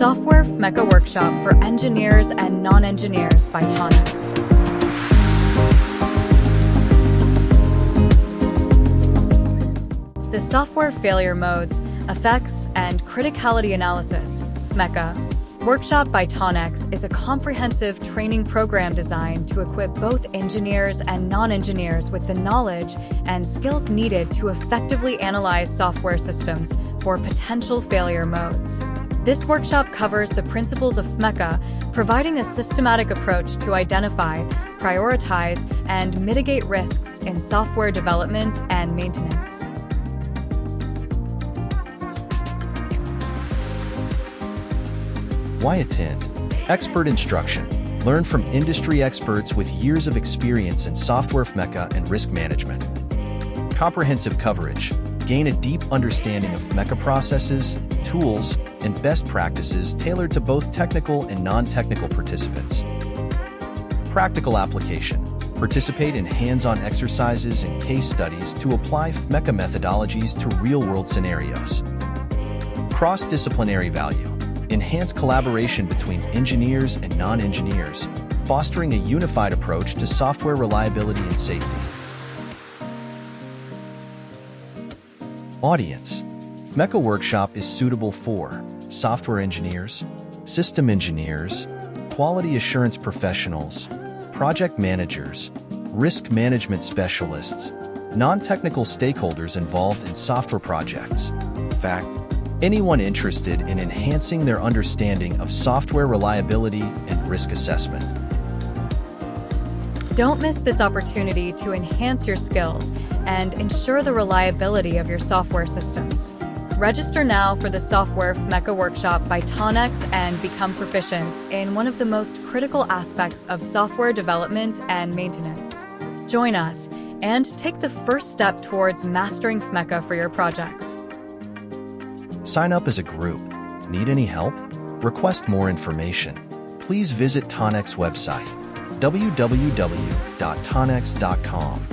Software FMECA Workshop for Engineers and Non-Engineers by Tonex. The Software Failure Modes, Effects, and Criticality Analysis FMECA Workshop by Tonex is a comprehensive training program designed to equip both engineers and non-engineers with the knowledge and skills needed to effectively analyze software systems for potential failure modes. This workshop covers the principles of FMECA, providing a systematic approach to identify, prioritize, and mitigate risks in software development and maintenance. Why attend? Expert instruction. Learn from industry experts with years of experience in software FMECA and risk management. Comprehensive coverage. Gain a deep understanding of FMECA processes, tools, and best practices tailored to both technical and non-technical participants. Practical application. Participate in hands-on exercises and case studies to apply FMECA methodologies to real-world scenarios. Cross-disciplinary value. Enhance collaboration between engineers and non-engineers, fostering a unified approach to software reliability and safety. Audience. FMECA Workshop is suitable for software engineers, system engineers, quality assurance professionals, project managers, risk management specialists, non-technical stakeholders involved in software projects. In fact, anyone interested in enhancing their understanding of software reliability and risk assessment. Don't miss this opportunity to enhance your skills and ensure the reliability of your software systems. Register now for the Software FMECA Workshop by Tonex and become proficient in one of the most critical aspects of software development and maintenance. Join us and take the first step towards mastering FMECA for your projects. Sign up as a group. Need any help? Request more information. Please visit Tonex website, www.tonex.com.